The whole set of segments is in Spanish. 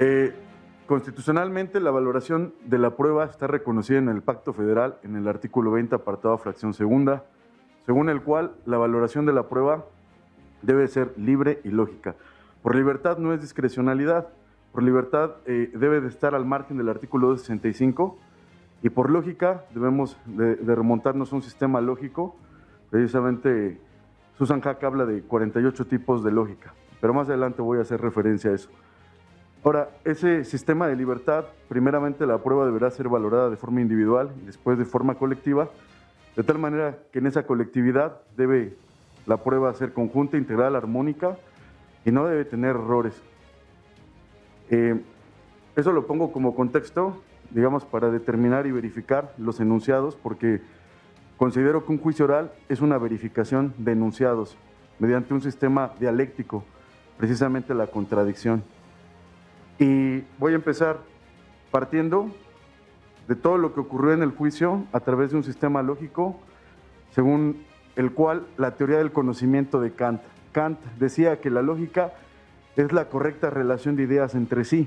Eh, Constitucionalmente, la valoración de la prueba está reconocida en el Pacto Federal, en el artículo 20, apartado fracción segunda, según el cual la valoración de la prueba debe ser libre y lógica. Por libertad no es discrecionalidad, por libertad debe de estar al margen del artículo 265 y por lógica debemos de remontarnos a un sistema lógico. Precisamente Susan Hack habla de 48 tipos de lógica, pero más adelante voy a hacer referencia a eso. Ahora, ese sistema de libertad, primeramente la prueba deberá ser valorada de forma individual y después de forma colectiva, de tal manera que en esa colectividad debe la prueba ser conjunta, integral, armónica y no debe tener errores. Eso lo pongo como contexto, digamos, para determinar y verificar los enunciados, porque considero que un juicio oral es una verificación de enunciados mediante un sistema dialéctico, precisamente la contradicción. Y voy a empezar partiendo de todo lo que ocurrió en el juicio a través de un sistema lógico, según el cual la teoría del conocimiento de Kant. Kant decía que la lógica es la correcta relación de ideas entre sí.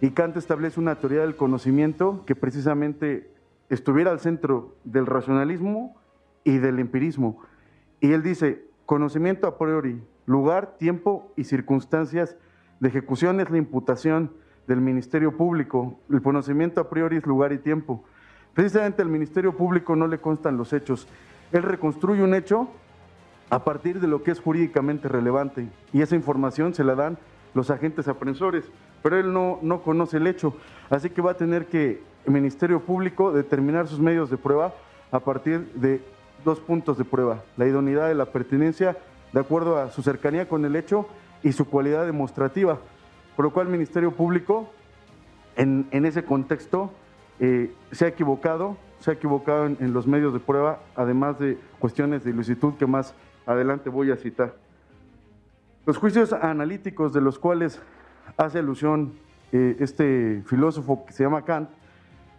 Y Kant establece una teoría del conocimiento que precisamente estuviera al centro del racionalismo y del empirismo. Y él dice, conocimiento a priori, lugar, tiempo y circunstancias de ejecución es la imputación del Ministerio Público. El conocimiento a priori es lugar y tiempo. Precisamente al Ministerio Público no le constan los hechos. Él reconstruye un hecho a partir de lo que es jurídicamente relevante y esa información se la dan los agentes aprensores, pero él no conoce el hecho, así que va a tener que el Ministerio Público determinar sus medios de prueba a partir de dos puntos de prueba: la idoneidad de la pertinencia de acuerdo a su cercanía con el hecho y su cualidad demostrativa, por lo cual el Ministerio Público en ese contexto se ha equivocado en los medios de prueba, además de cuestiones de ilicitud que más adelante voy a citar. Los juicios analíticos de los cuales hace alusión este filósofo que se llama Kant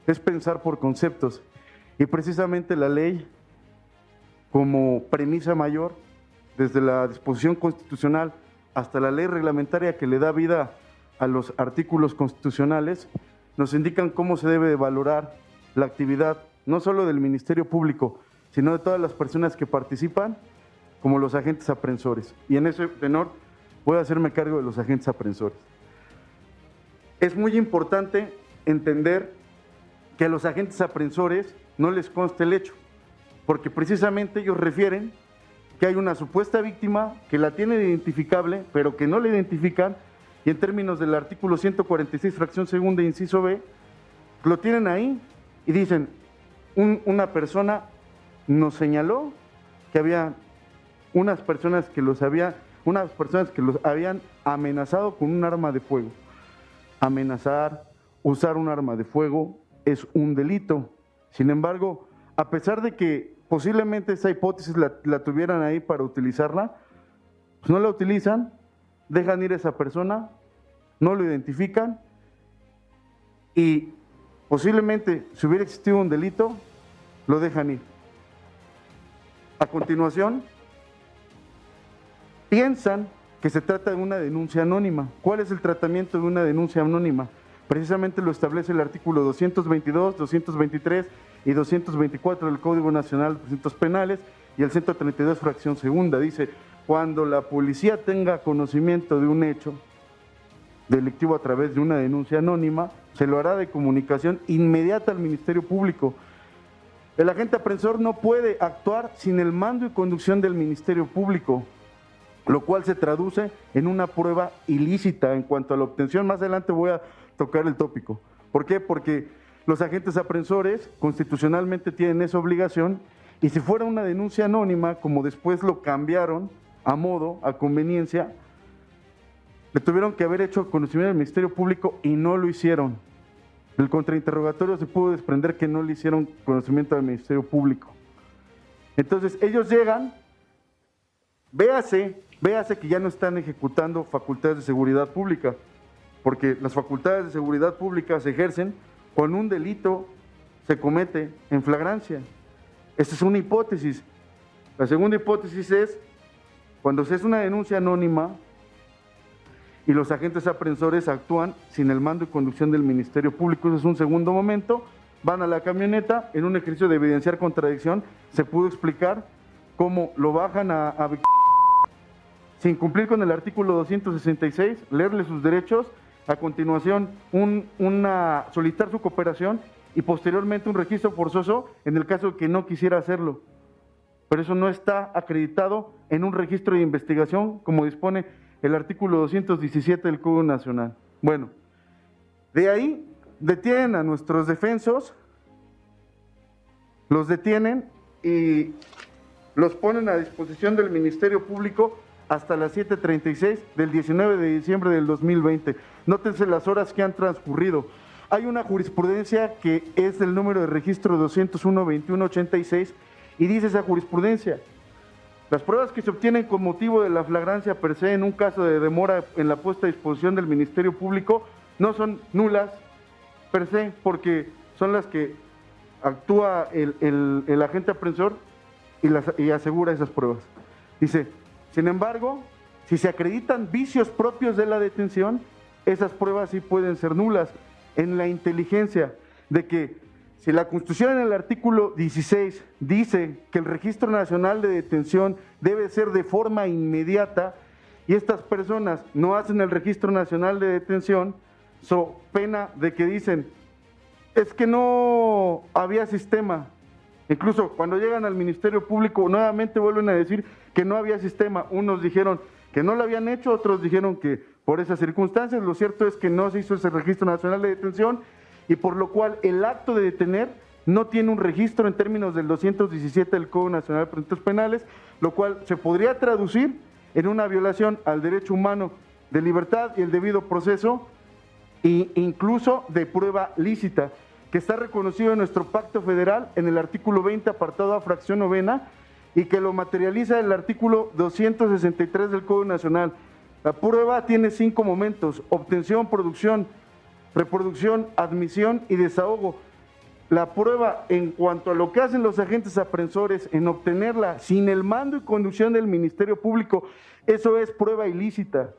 es pensar por conceptos, y precisamente la ley como premisa mayor, desde la disposición constitucional hasta la ley reglamentaria que le da vida a los artículos constitucionales, nos indican cómo se debe de valorar la actividad no solo del Ministerio Público, sino de todas las personas que participan, como los agentes aprensores. Y en ese tenor voy a hacerme cargo de los agentes aprensores. Es muy importante entender que a los agentes aprensores no les consta el hecho, porque precisamente ellos refieren que hay una supuesta víctima que la tiene identificable, pero que no la identifican, y en términos del artículo 146, fracción segunda, inciso B, lo tienen ahí y dicen, una persona nos señaló que había unas personas que los habían amenazado con un arma de fuego. Amenazar, usar un arma de fuego es un delito. Sin embargo, a pesar de que posiblemente esa hipótesis la tuvieran ahí para utilizarla, pues no la utilizan, dejan ir a esa persona, no lo identifican y posiblemente si hubiera existido un delito, lo dejan ir. A continuación, piensan que se trata de una denuncia anónima. ¿Cuál es el tratamiento de una denuncia anónima? Precisamente lo establece el artículo 222, 223 y 224 del Código Nacional de Procedimientos Penales y el 132, fracción segunda. Dice, cuando la policía tenga conocimiento de un hecho delictivo a través de una denuncia anónima, se lo hará de comunicación inmediata al Ministerio Público. El agente aprensor no puede actuar sin el mando y conducción del Ministerio Público, lo cual se traduce en una prueba ilícita en cuanto a la obtención. Más adelante voy a tocar el tópico. ¿Por qué? Porque los agentes aprensores constitucionalmente tienen esa obligación, y si fuera una denuncia anónima, como después lo cambiaron a modo, a conveniencia, le tuvieron que haber hecho conocimiento al Ministerio Público y no lo hicieron. Del contrainterrogatorio se pudo desprender que no le hicieron conocimiento al Ministerio Público. Entonces ellos llegan, véase que ya no están ejecutando facultades de seguridad pública, porque las facultades de seguridad pública se ejercen cuando un delito se comete en flagrancia. Esta es una hipótesis. La segunda hipótesis es cuando se hace una denuncia anónima y los agentes apreensores actúan sin el mando y conducción del Ministerio Público. Ese es un segundo momento. Van a la camioneta, en un ejercicio de evidenciar contradicción, se pudo explicar cómo lo bajan sin cumplir con el artículo 266, leerle sus derechos, a continuación solicitar su cooperación y posteriormente un registro forzoso en el caso de que no quisiera hacerlo. Pero eso no está acreditado en un registro de investigación como dispone el artículo 217 del Código Nacional. Bueno, de ahí detienen a nuestros defensos, los detienen y los ponen a disposición del Ministerio Público hasta las 7:36 del 19 de diciembre del 2020. Nótense las horas que han transcurrido. Hay una jurisprudencia que es el número de registro 201-2186 y dice esa jurisprudencia: las pruebas que se obtienen con motivo de la flagrancia per se en un caso de demora en la puesta a disposición del Ministerio Público no son nulas per se, porque son las que actúa el agente apreensor y asegura esas pruebas. Dice, sin embargo, si se acreditan vicios propios de la detención, esas pruebas sí pueden ser nulas, en la inteligencia de que si la Constitución en el artículo 16 dice que el Registro Nacional de Detención debe ser de forma inmediata y estas personas no hacen el Registro Nacional de Detención, so pena de que dicen, es que no había sistema. Incluso cuando llegan al Ministerio Público nuevamente vuelven a decir que no había sistema. Unos dijeron que no lo habían hecho, otros dijeron que por esas circunstancias. Lo cierto es que no se hizo ese Registro Nacional de Detención y por lo cual el acto de detener no tiene un registro en términos del 217 del Código Nacional de Procedimientos Penales, lo cual se podría traducir en una violación al derecho humano de libertad y el debido proceso e incluso de prueba lícita, que está reconocido en nuestro pacto federal en el artículo 20, apartado A, fracción novena, y que lo materializa el artículo 263 del Código Nacional. La prueba tiene 5 momentos: obtención, producción, reproducción, admisión y desahogo. La prueba, en cuanto a lo que hacen los agentes apreensores en obtenerla sin el mando y conducción del Ministerio Público, eso es prueba ilícita.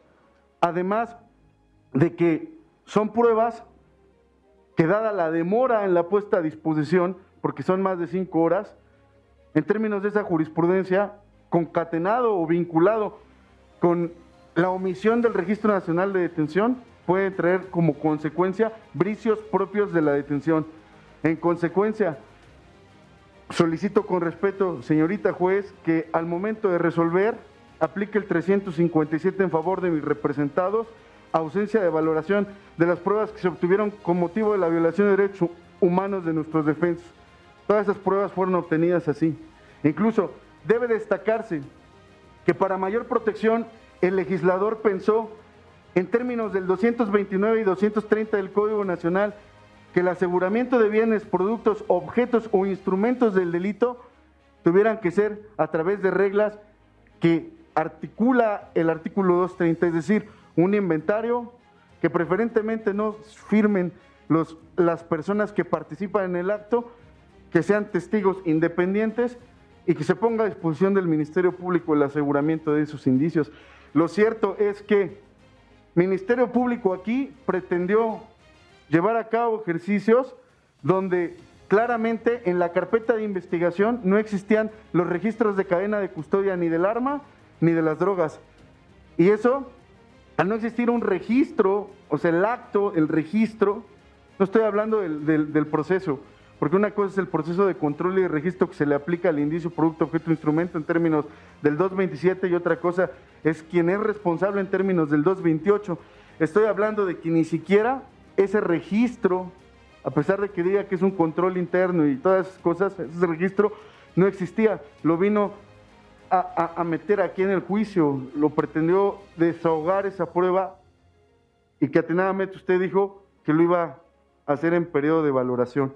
Además de que son pruebas que, dada la demora en la puesta a disposición, porque son más de 5 horas, en términos de esa jurisprudencia, concatenado o vinculado con la omisión del Registro Nacional de Detención, puede traer como consecuencia vicios propios de la detención. En consecuencia, solicito con respeto, señorita juez, que al momento de resolver aplique el 357 en favor de mis representados, ausencia de valoración de las pruebas que se obtuvieron con motivo de la violación de derechos humanos de nuestros defensos. Todas esas pruebas fueron obtenidas así. Incluso debe destacarse que para mayor protección el legislador pensó en términos del 229 y 230 del Código Nacional que el aseguramiento de bienes, productos, objetos o instrumentos del delito tuvieran que ser a través de reglas que articula el artículo 230, es decir, un inventario que preferentemente no firmen las personas que participan en el acto, que sean testigos independientes y que se ponga a disposición del Ministerio Público el aseguramiento de esos indicios. Lo cierto es que Ministerio Público aquí pretendió llevar a cabo ejercicios donde claramente en la carpeta de investigación no existían los registros de cadena de custodia ni del arma ni de las drogas. Y eso, al no existir un registro, o sea, el acto, el registro, no estoy hablando del proceso, porque una cosa es el proceso de control y de registro que se le aplica al indicio, producto, objeto, instrumento en términos del 227 y otra cosa es quien es responsable en términos del 228. Estoy hablando de que ni siquiera ese registro, a pesar de que diga que es un control interno y todas esas cosas, ese registro no existía, lo vino a meter aquí en el juicio, lo pretendió desahogar esa prueba y que atinadamente usted dijo que lo iba a hacer en periodo de valoración.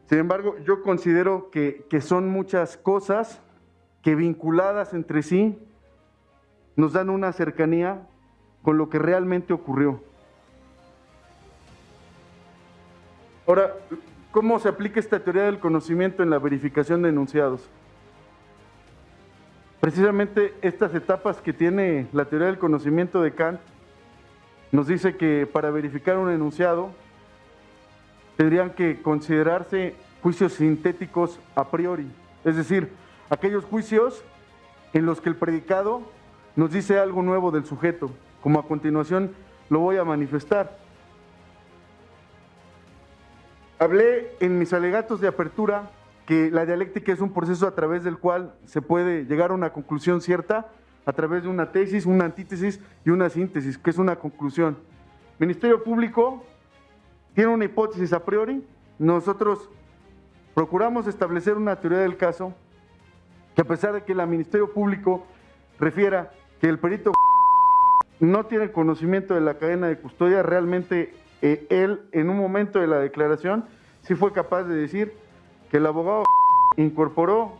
Sin embargo, yo considero que son muchas cosas que vinculadas entre sí nos dan una cercanía con lo que realmente ocurrió. Ahora, ¿cómo se aplica esta teoría del conocimiento en la verificación de enunciados? Precisamente estas etapas que tiene la teoría del conocimiento de Kant nos dice que para verificar un enunciado tendrían que considerarse juicios sintéticos a priori, es decir, aquellos juicios en los que el predicado nos dice algo nuevo del sujeto, como a continuación lo voy a manifestar. Hablé en mis alegatos de apertura que la dialéctica es un proceso a través del cual se puede llegar a una conclusión cierta a través de una tesis, una antítesis y una síntesis, que es una conclusión. Ministerio Público tiene una hipótesis a priori, nosotros procuramos establecer una teoría del caso que, a pesar de que el Ministerio Público refiera que el perito no tiene conocimiento de la cadena de custodia, realmente él en un momento de la declaración sí fue capaz de decir que el abogado incorporó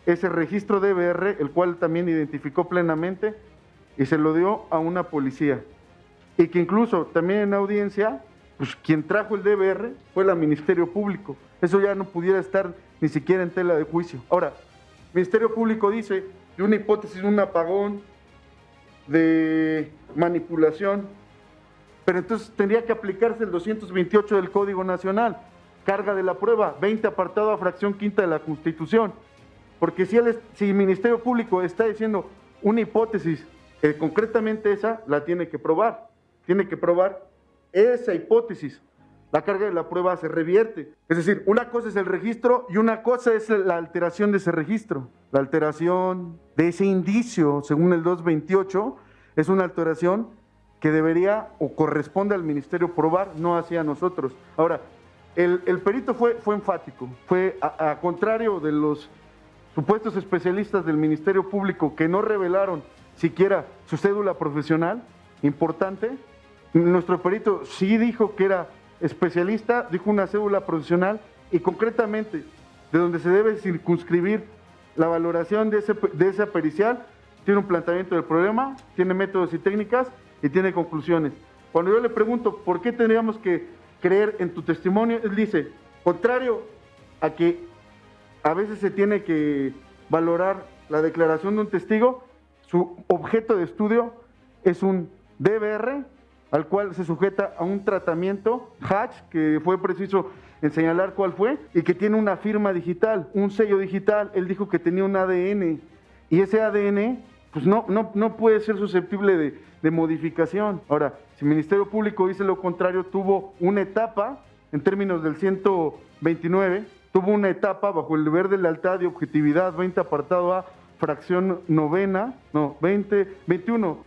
ese registro DBR, el cual también identificó plenamente y se lo dio a una policía. Y que incluso también en audiencia, pues quien trajo el DBR fue el Ministerio Público. Eso ya no pudiera estar ni siquiera en tela de juicio. Ahora, el Ministerio Público dice de una hipótesis, un apagón, de manipulación, pero entonces tendría que aplicarse el 228 del Código Nacional, carga de la prueba, 20 apartado a fracción quinta de la Constitución, porque si el Ministerio Público está diciendo una hipótesis, concretamente esa, la tiene que probar esa hipótesis. La carga de la prueba se revierte. Es decir, una cosa es el registro y una cosa es la alteración de ese registro. La alteración de ese indicio, según el 228, es una alteración que debería o corresponde al Ministerio probar, no hacia nosotros. Ahora, el perito fue enfático, fue a contrario de los supuestos especialistas del Ministerio Público que no revelaron siquiera su cédula profesional, importante. Nuestro perito sí dijo que era especialista, dijo una cédula profesional y concretamente de donde se debe circunscribir la valoración de esa pericial, tiene un planteamiento del problema, tiene métodos y técnicas y tiene conclusiones. Cuando yo le pregunto por qué tendríamos que creer en tu testimonio, él dice, contrario a que a veces se tiene que valorar la declaración de un testigo, su objeto de estudio es un DBR, al cual se sujeta a un tratamiento Hatch, que fue preciso en señalar cuál fue, y que tiene una firma digital, un sello digital. Él dijo que tenía un ADN, y ese ADN pues no puede ser susceptible de modificación. Ahora, si el Ministerio Público dice lo contrario, tuvo una etapa, en términos del 129, tuvo una etapa bajo el deber de lealtad y objetividad, 20 apartado A, fracción novena, 21,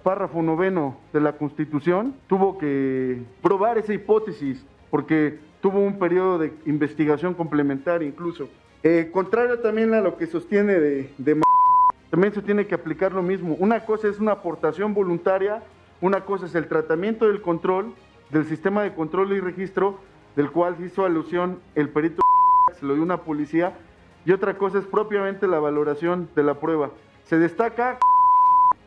párrafo noveno de la Constitución, tuvo que probar esa hipótesis porque tuvo un periodo de investigación complementaria incluso. Contrario también a lo que sostiene también se tiene que aplicar lo mismo. Una cosa es una aportación voluntaria, una cosa es el tratamiento del control, del sistema de control y registro, del cual hizo alusión el perito, se lo dio una policía, y otra cosa es propiamente la valoración de la prueba. Se destaca,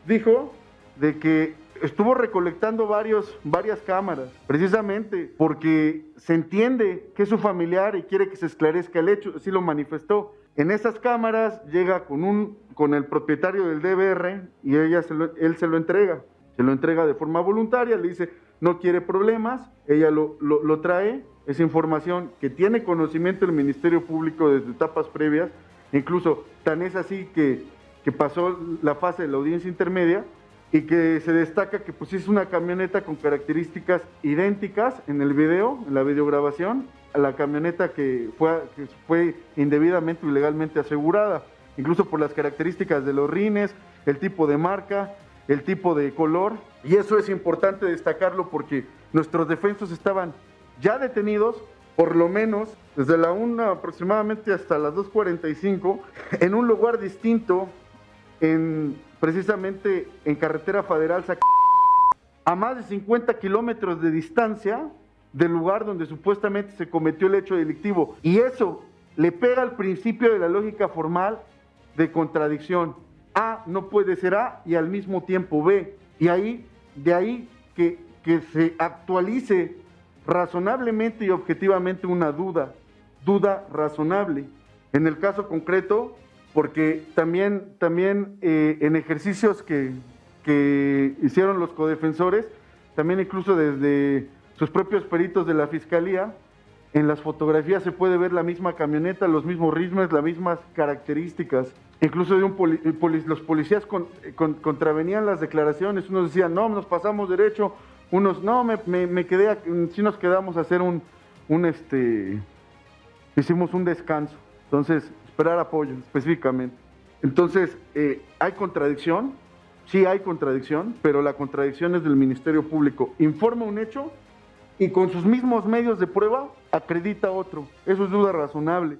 dijo, de que estuvo recolectando varias cámaras, precisamente porque se entiende que es su familiar y quiere que se esclarezca el hecho, así lo manifestó. En esas cámaras llega con el propietario del DBR y él se lo entrega de forma voluntaria, le dice no quiere problemas, ella lo trae. Esa información que tiene conocimiento el Ministerio Público desde etapas previas, incluso tan es así que pasó la fase de la audiencia intermedia y que se destaca que pues es una camioneta con características idénticas en el video, en la videograbación, a la camioneta que fue indebidamente o ilegalmente asegurada, incluso por las características de los rines, el tipo de marca, el tipo de color, y eso es importante destacarlo porque nuestros defensos estaban ya detenidos, por lo menos desde la 1 aproximadamente hasta las 2:45, en un lugar distinto, precisamente en carretera federal, a más de 50 kilómetros de distancia del lugar donde supuestamente se cometió el hecho delictivo. Y eso le pega al principio de la lógica formal de contradicción. A no puede ser A y al mismo tiempo B. Y de ahí que se actualice razonablemente y objetivamente una duda razonable. En el caso concreto, porque también en ejercicios que hicieron los codefensores, también incluso desde sus propios peritos de la Fiscalía, en las fotografías se puede ver la misma camioneta, los mismos rismes, las mismas características. Incluso de los policías contravenían las declaraciones, unos decían, no, nos pasamos derecho, unos, no, sí nos quedamos a hacer hicimos un descanso. Entonces, esperar apoyo específicamente. Entonces, ¿hay contradicción? Sí hay contradicción, pero la contradicción es del Ministerio Público. Informa un hecho y con sus mismos medios de prueba acredita otro. Eso es duda razonable.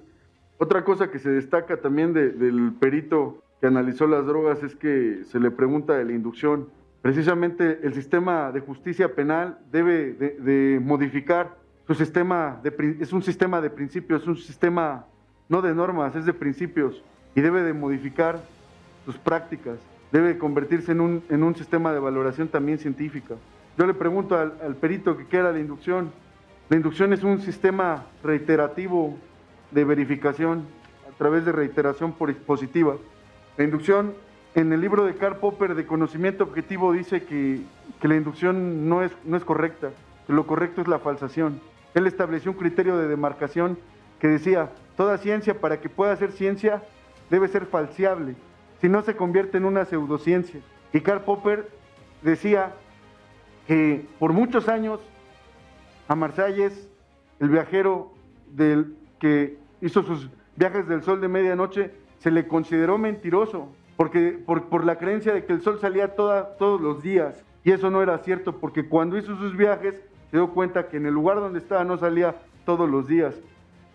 Otra cosa que se destaca también del perito que analizó las drogas es que se le pregunta de la inducción. Precisamente el sistema de justicia penal debe de modificar su sistema, es un sistema de principios, es un sistema no de normas, es de principios, y debe de modificar sus prácticas, debe convertirse en un sistema de valoración también científica. Yo le pregunto al perito que qué era la inducción. La inducción es un sistema reiterativo de verificación a través de reiteración positiva. La inducción, en el libro de Karl Popper de conocimiento objetivo, dice que la inducción no es correcta, que lo correcto es la falsación. Él estableció un criterio de demarcación que decía, toda ciencia para que pueda ser ciencia debe ser falseable, si no se convierte en una pseudociencia. Y Karl Popper decía que por muchos años a Marsalles, el viajero que hizo sus viajes del sol de medianoche, se le consideró mentiroso, porque por la creencia de que el sol salía todos los días, y eso no era cierto, porque cuando hizo sus viajes se dio cuenta que en el lugar donde estaba no salía todos los días.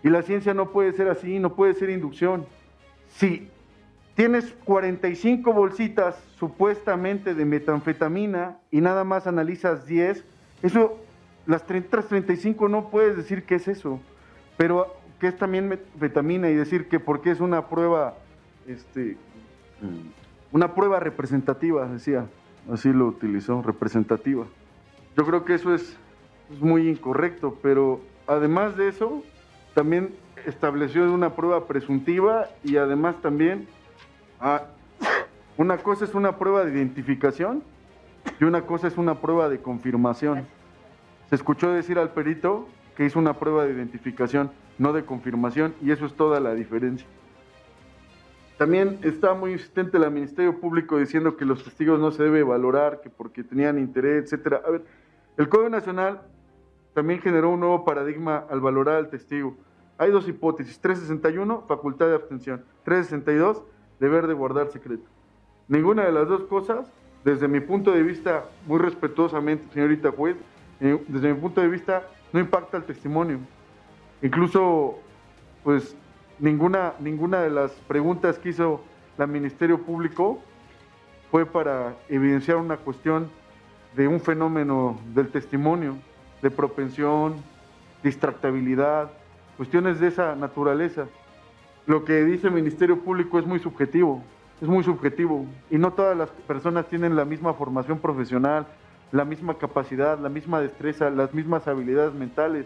Y la ciencia no puede ser así, no puede ser inducción. Si tienes 45 bolsitas supuestamente de metanfetamina y nada más analizas 10, eso, las 35 no puedes decir qué es eso, pero que es también metanfetamina y decir que porque es una prueba, una prueba representativa, decía, así lo utilizó, representativa. Yo creo que eso es muy incorrecto, pero además de eso, también estableció una prueba presuntiva y además también una cosa es una prueba de identificación y una cosa es una prueba de confirmación. Se escuchó decir al perito que hizo una prueba de identificación, no de confirmación, y eso es toda la diferencia. También está muy insistente el Ministerio Público diciendo que los testigos no se debe valorar, que porque tenían interés, etcétera. A ver, el Código Nacional también generó un nuevo paradigma al valorar al testigo. Hay dos hipótesis, 361, facultad de abstención, 362, deber de guardar secreto. Ninguna de las dos cosas, desde mi punto de vista, muy respetuosamente, señorita juez, desde mi punto de vista, no impacta el testimonio. Incluso, pues, ninguna de las preguntas que hizo el Ministerio Público fue para evidenciar una cuestión de un fenómeno del testimonio, de propensión, distractabilidad, cuestiones de esa naturaleza. Lo que dice el Ministerio Público es muy subjetivo, y no todas las personas tienen la misma formación profesional, la misma capacidad, la misma destreza, las mismas habilidades mentales.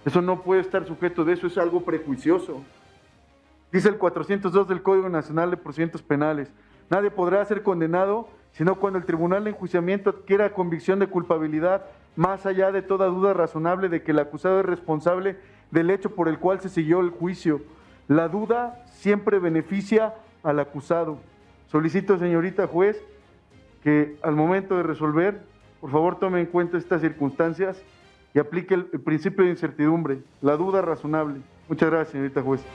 Eso no puede estar sujeto de eso, es algo prejuicioso. Dice el 402 del Código Nacional de Procedimientos Penales, nadie podrá ser condenado sino cuando el tribunal de enjuiciamiento adquiera convicción de culpabilidad, más allá de toda duda razonable de que el acusado es responsable del hecho por el cual se siguió el juicio. La duda siempre beneficia al acusado. Solicito, señorita juez, que al momento de resolver, por favor tome en cuenta estas circunstancias y aplique el principio de incertidumbre, la duda razonable. Muchas gracias, señorita juez.